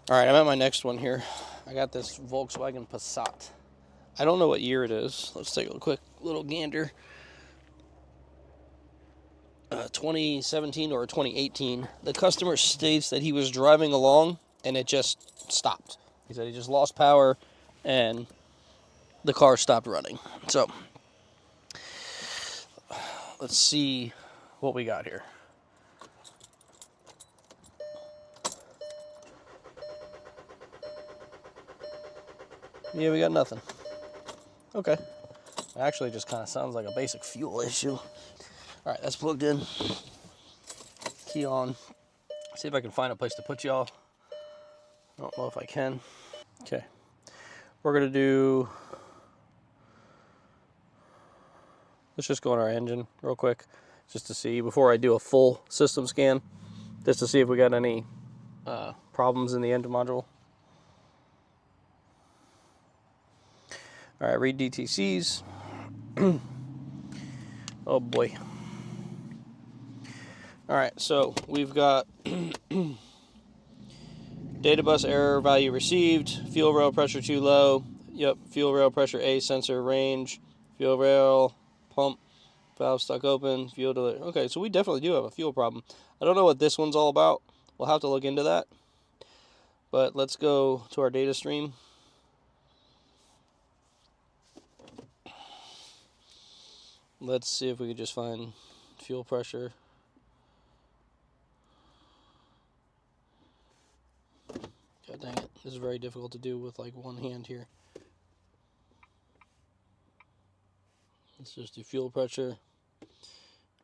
All right, I'm at my next one here. I got this Volkswagen Passat. I don't know what year it is. Let's take a quick little gander. 2017 or 2018. The customer states that he was driving along and it just stopped. He said he just lost power and the car stopped running. So let's see what we got here. Yeah, we got nothing. Okay. Actually, just kind of sounds like a basic fuel issue. All right, that's plugged in. Key on. See if I can find a place to put y'all. I don't know if I can. Okay. We're going to do... Let's just go on our engine real quick, just to see, before I do a full system scan, just to see if we got any problems in the engine module. All right, read DTCs. Oh boy. All right, so we've got data bus error value received, fuel rail pressure too low. Yep, fuel rail pressure A sensor range, fuel rail pump valve stuck open, fuel delay. Okay, so we definitely do have a fuel problem. I don't know what this one's all about. We'll have to look into that. But let's go to our data stream. Let's see if we can just find fuel pressure. God dang it. This is very difficult to do with like one hand here. Let's just do fuel pressure.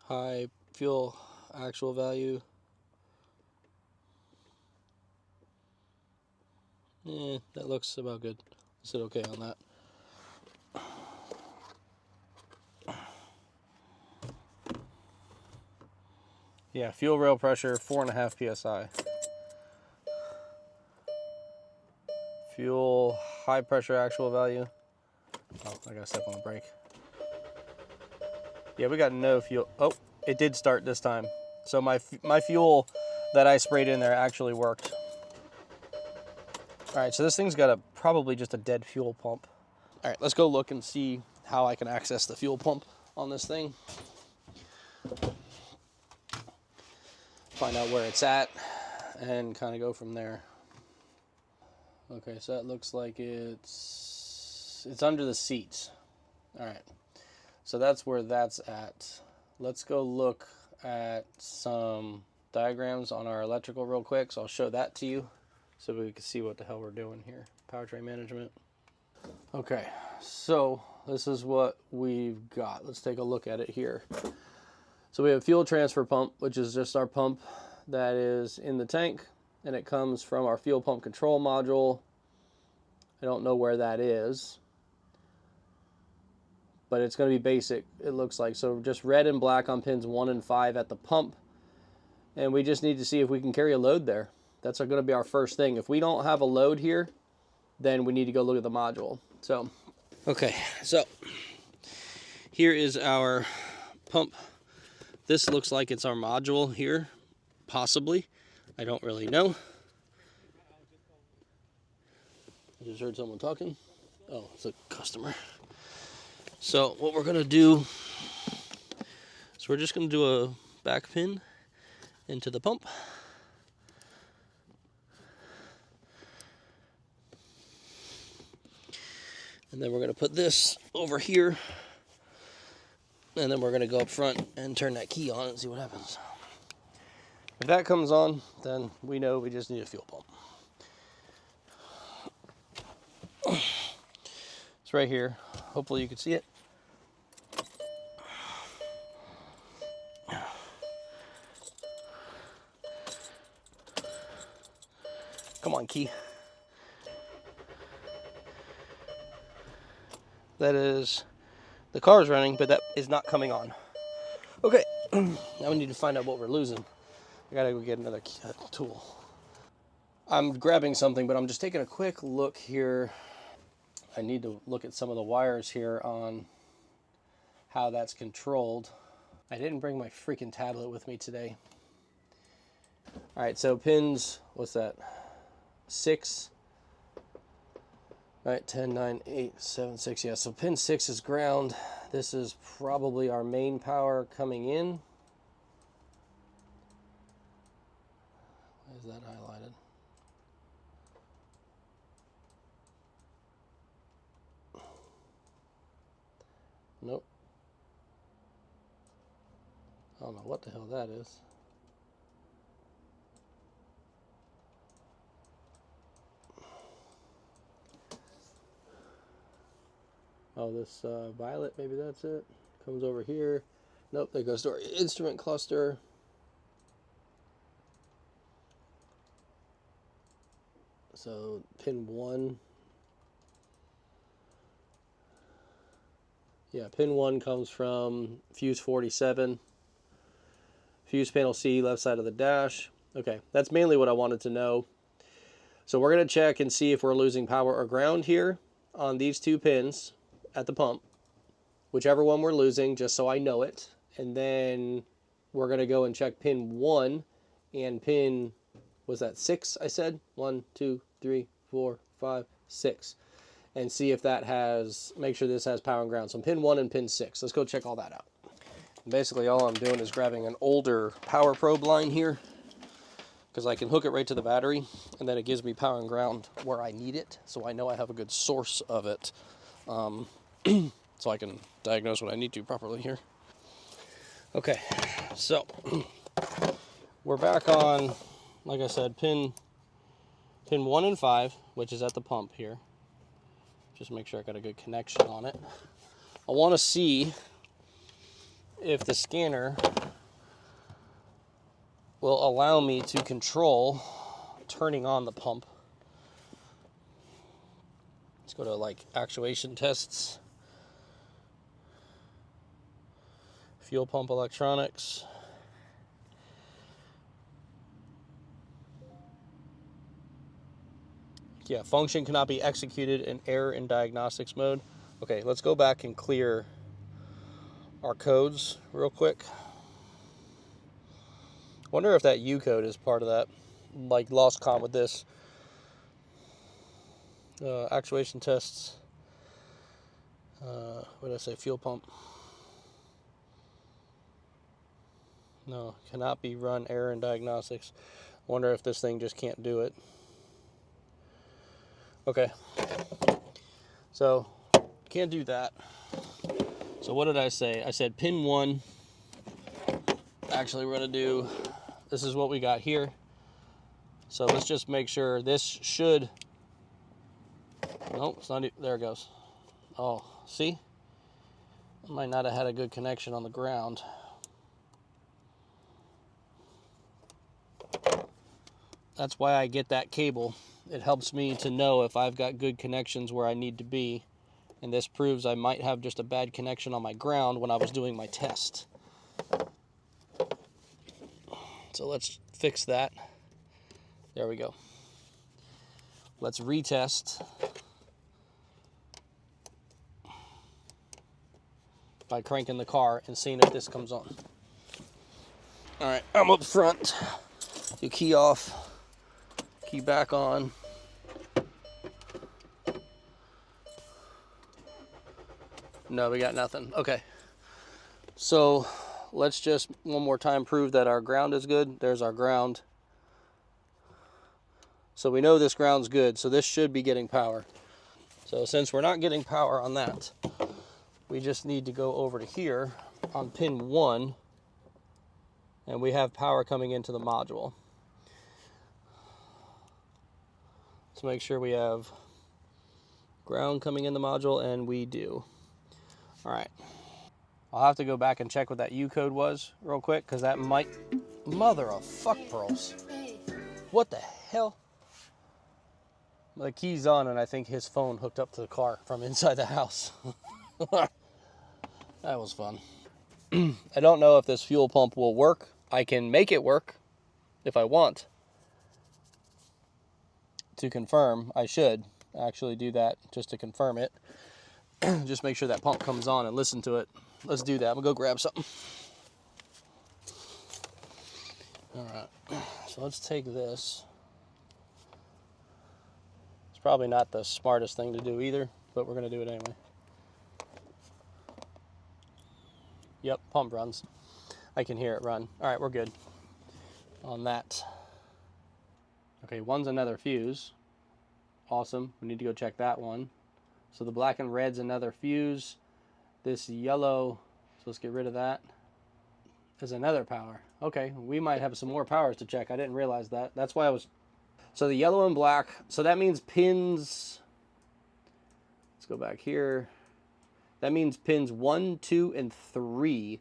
High fuel actual value. That looks about good. Let's hit okay on that. Yeah, fuel rail pressure 4.5 psi. Fuel high pressure actual value. Oh, I gotta step on the brake. Yeah, we got no fuel. Oh, it did start this time. So my fuel that I sprayed in there actually worked. All right, so this thing's got probably just a dead fuel pump. All right, let's go look and see how I can access the fuel pump on this thing. Find out where it's at and kind of go from there. Okay, so that looks like it's under the seats. All right, so that's where that's at. Let's go look at some diagrams on our electrical real quick. So I'll show that to you so we can see what the hell we're doing here. Powertrain management. Okay, so this is what we've got. Let's take a look at it here. So we have fuel transfer pump, which is just our pump that is in the tank, and it comes from our fuel pump control module. I don't know where that is, but it's going to be basic, it looks like. So just red and black on pins 1 and 5 at the pump, and we just need to see if we can carry a load there. That's going to be our first thing. If we don't have a load here, then we need to go look at the module. So, okay, so here is our pump. This looks like it's our module here, possibly. I don't really know. I just heard someone talking. Oh, it's a customer. So what we're gonna do is we're just gonna do a back pin into the pump. And then we're gonna put this over here. And then we're gonna go up front and turn that key on and see what happens. If that comes on, then we know we just need a fuel pump. It's right here. Hopefully you can see it. Come on, key. That is, the car is running, but that is not coming on. Okay, now we need to find out what we're losing. I gotta go get another tool. I'm grabbing something, but I'm just taking a quick look here. I need to look at some of the wires here on how that's controlled. I didn't bring my freaking tablet with me today. All right, so pins, what's that? 6. All right, 10, 9, 8, 7, 6. Yeah, so pin 6 is ground. This is probably our main power coming in. Why is that highlighted? Nope. I don't know what the hell that is. Oh, this violet, maybe that's it. Comes over here. Nope, there goes to our instrument cluster. So pin 1. Yeah, pin 1 comes from fuse 47. Fuse panel C, left side of the dash. Okay, that's mainly what I wanted to know. So we're going to check and see if we're losing power or ground here on these 2 pins at the pump. Whichever one we're losing, just so I know it. And then we're going to go and check pin 1 and pin, was that 6 I said? 1, 2, 3, 4, 5, 6. And see if that has, make sure this has power and ground. So pin 1 and pin 6. Let's go check all that out. Basically all I'm doing is grabbing an older power probe line here, because I can hook it right to the battery, and then it gives me power and ground where I need it, so I know I have a good source of it, so I can diagnose what I need to properly here. Okay, so we're back on, like I said, pin 1 and 5, which is at the pump here. Just make sure I got a good connection on it. I want to see if the scanner will allow me to control turning on the pump. Let's go to like actuation tests, fuel pump electronics. Yeah, function cannot be executed in error in diagnostics mode. Okay, let's go back and clear our codes real quick. Wonder if that U code is part of that, like lost comm with this. Actuation tests. What did I say? Fuel pump. No, cannot be run, error in diagnostics. Wonder if this thing just can't do it. Okay. So, can't do that. So what did I say? I said pin 1. Actually, we're going to do, this is what we got here. So let's just make sure this should, nope, it's not, there it goes. Oh, see? I might not have had a good connection on the ground. That's why I get that cable. It helps me to know if I've got good connections where I need to be. And this proves I might have just a bad connection on my ground when I was doing my test. So let's fix that. There we go. Let's retest by cranking the car and seeing if this comes on. All right, I'm up front. You key off, key back on. No, we got nothing. Okay. So let's just one more time prove that our ground is good. There's our ground. So we know this ground's good, so this should be getting power. So since we're not getting power on that, we just need to go over to here on pin 1, and we have power coming into the module. Let's make sure we have ground coming in the module, and we do. All right. I'll have to go back and check what that U code was real quick, because that might... Mother of fuck pearls. What the hell? The key's on, and I think his phone hooked up to the car from inside the house. That was fun. I don't know if this fuel pump will work. I can make it work if I want. To confirm, I should actually do that just to confirm it. Just make sure that pump comes on and listen to it. Let's do that. I'm gonna go grab something. All right, so let's take this. probably not the smartest thing to do either, but we're going to do it anyway. Yep, pump runs. I can hear it run. All right, we're good on that. Okay, one's another fuse. Awesome. We need to go check that one. So the black and red's another fuse. This yellow, so let's get rid of that, is another power. Okay, we might have some more powers to check. I didn't realize that. That's why I was... So the yellow and black, so that means pins... Let's go back here. That means pins 1, 2, and 3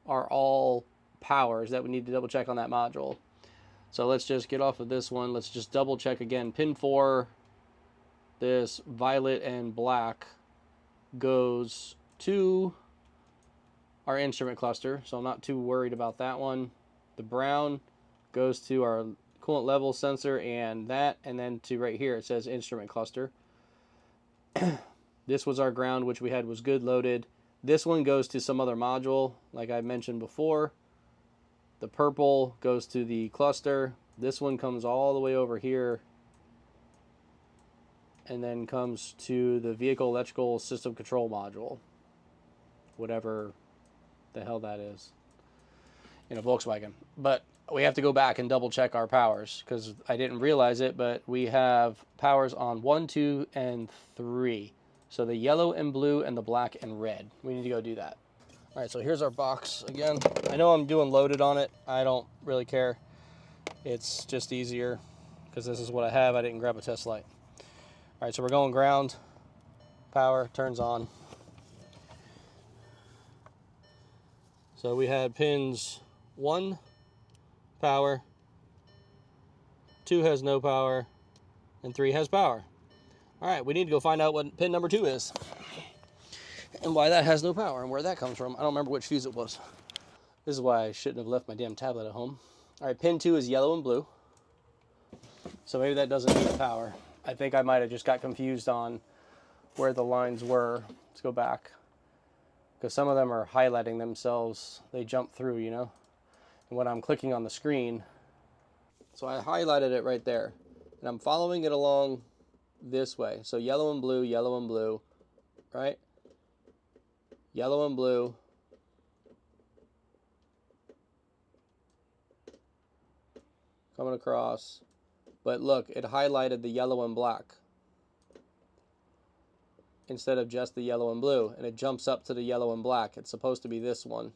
are all powers that we need to double check on that module. So let's just get off of this one. Let's just double check again. Pin 4, this violet and black, goes to our instrument cluster. So I'm not too worried about that one. The brown goes to our coolant level sensor and that, and then to right here it says instrument cluster. This was our ground, which we had was good loaded. This one goes to some other module, like I mentioned before. The purple goes to the cluster. This one comes all the way over here and then comes to the vehicle electrical system control module. Whatever the hell that is in a Volkswagen. But we have to go back and double check our powers because I didn't realize it, but we have powers on 1, 2, and 3. So the yellow and blue and the black and red. We need to go do that. All right, so here's our box again. I know I'm doing loaded on it. I don't really care. It's just easier because this is what I have. I didn't grab a test light. All right, so we're going ground. Power turns on. So we had pins 1, power, 2 has no power, and 3 has power. All right, we need to go find out what pin number 2 is and why that has no power and where that comes from. I don't remember which fuse it was. This is why I shouldn't have left my damn tablet at home. All right, pin 2 is yellow and blue. So maybe that doesn't need power. I think I might have just got confused on where the lines were. Let's go back. Because some of them are highlighting themselves. They jump through, you know. And when I'm clicking on the screen, so I highlighted it right there. And I'm following it along this way. So yellow and blue, right? Yellow and blue. Coming across. But look, it highlighted the yellow and black instead of just the yellow and blue. And it jumps up to the yellow and black. It's supposed to be this one.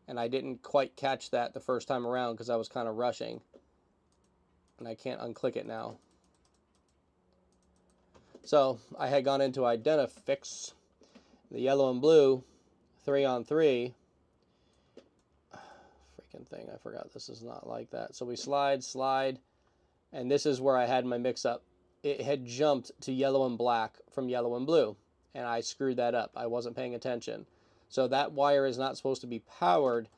And I didn't quite catch that the first time around because I was kind of rushing. And I can't unclick it now. So I had gone into Identifix, the yellow and blue, 3 on 3. Freaking thing, I forgot this is not like that. So we slide, and this is where I had my mix up. It had jumped to yellow and black from yellow and blue, and I screwed that up. I wasn't paying attention. So that wire is not supposed to be powered.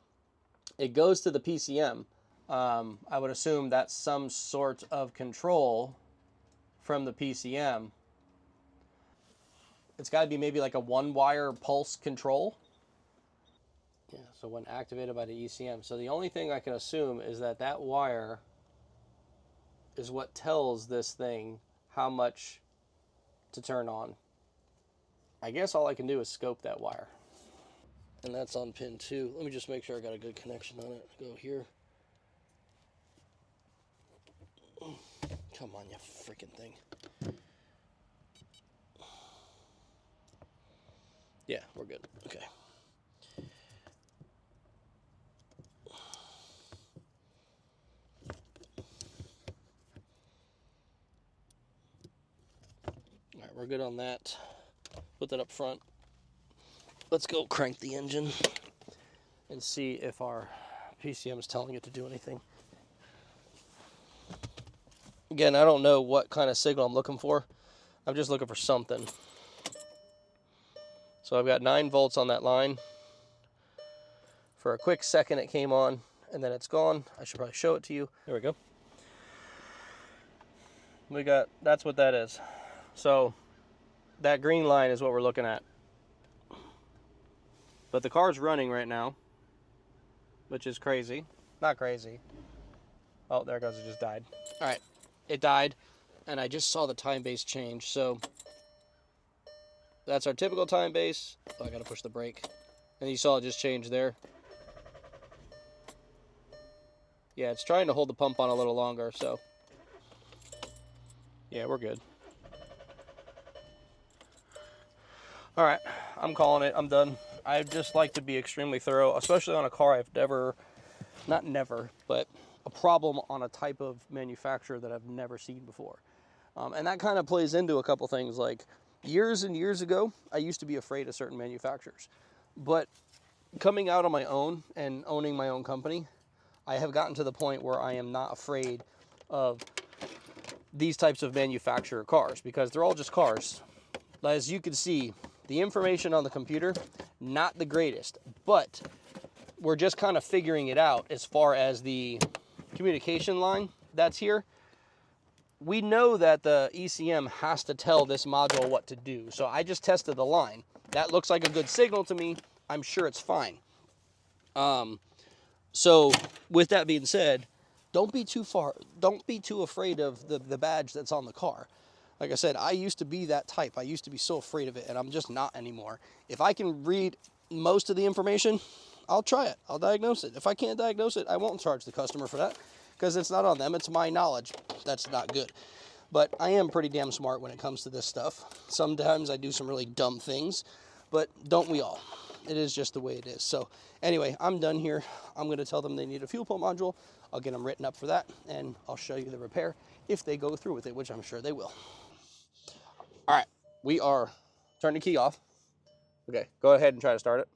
It goes to the PCM. I would assume that's some sort of control from the PCM. It's got to be maybe like a 1-wire pulse control. Yeah, so when activated by the ECM. So the only thing I can assume is that that wire is what tells this thing how much to turn on. I guess all I can do is scope that wire. And that's on pin 2. Let me just make sure I got a good connection on it. Go here. Come on, you freaking thing. Yeah, we're good. Okay. All right, we're good on that. Put that up front. Let's go crank the engine and see if our PCM is telling it to do anything. Again, I don't know what kind of signal I'm looking for. I'm just looking for something. So I've got 9 volts on that line. For a quick second it came on and then it's gone. I should probably show it to you. There we go. That's what that is. So that green line is what we're looking at. But the car's running right now, which is crazy. Not crazy. Oh, there it goes, it just died. All right, it died. and I just saw the time base change. So that's our typical time base. Oh, I gotta push the brake. And you saw it just change there. Yeah, it's trying to hold the pump on a little longer, so yeah, we're good. All right, I'm calling it. I'm done. I just like to be extremely thorough, especially on a car I've but a problem on a type of manufacturer that I've never seen before. And that kind of plays into a couple things. Like years and years ago, I used to be afraid of certain manufacturers. But coming out on my own and owning my own company, I have gotten to the point where I am not afraid of these types of manufacturer cars because they're all just cars. As you can see, the information on the computer, not the greatest, but we're just kind of figuring it out as far as the communication line that's here. We know that the ECM has to tell this module what to do. So I just tested the line. That looks like a good signal to me. I'm sure it's fine. So with that being said, don't be too afraid of the badge that's on the car. Like I said, I used to be that type. I used to be so afraid of it, and I'm just not anymore. If I can read most of the information, I'll try it. I'll diagnose it. If I can't diagnose it, I won't charge the customer for that because it's not on them. It's my knowledge. That's not good. But I am pretty damn smart when it comes to this stuff. Sometimes I do some really dumb things, but don't we all? It is just the way it is. So anyway, I'm done here. I'm going to tell them they need a fuel pump module. I'll get them written up for that, and I'll show you the repair if they go through with it, which I'm sure they will. All right, we are turning the key off. Okay, go ahead and try to start it.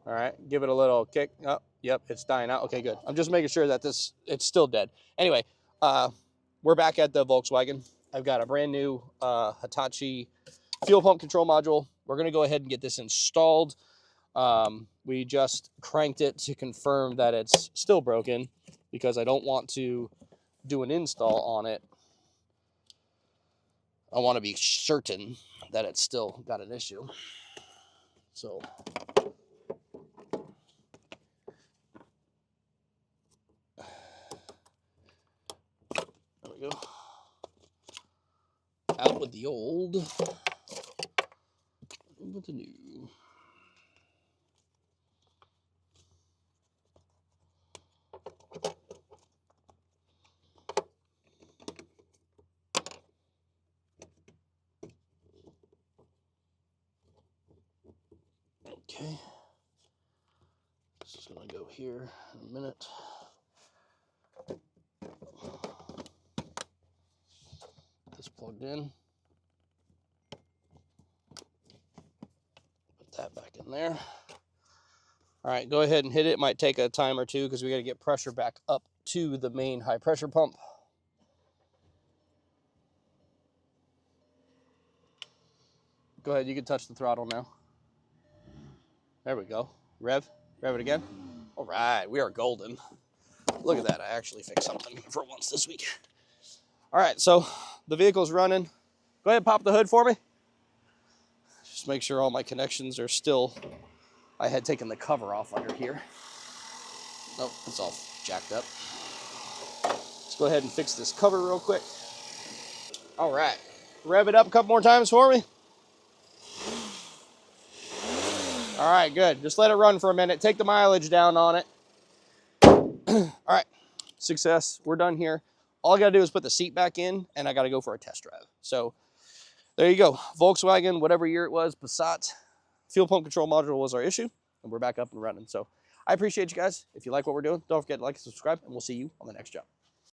All right, give it a little kick. Oh, yep, it's dying out. Okay, good. I'm just making sure that it's still dead. Anyway, we're back at the Volkswagen. I've got a brand new Hitachi fuel pump control module. We're gonna go ahead and get this installed. We just cranked it to confirm that it's still broken because I don't want to do an install on it. I want to be certain that it's still got an issue. So there we go. Out with the old, in with the new. Okay, this is gonna go here in a minute. This plugged in. Put that back in there. All right, go ahead and hit it. It might take a time or two because we got to get pressure back up to the main high pressure pump. Go ahead, you can touch the throttle now. There we go. Rev it again. All right, we are golden. Look at that, I actually fixed something for once this week. All right, so the vehicle's running. Go ahead and pop the hood for me. Just make sure all my connections are still, I had taken the cover off under here. Nope, it's all jacked up. Let's go ahead and fix this cover real quick. All right, rev it up a couple more times for me. All right, good. Just let it run for a minute. Take the mileage down on it. All right, success. We're done here. All I got to do is put the seat back in, and I got to go for a test drive. So there you go. Volkswagen, whatever year it was, Passat, fuel pump control module was our issue, and we're back up and running. So I appreciate you guys. If you like what we're doing, don't forget to like and subscribe, and we'll see you on the next job.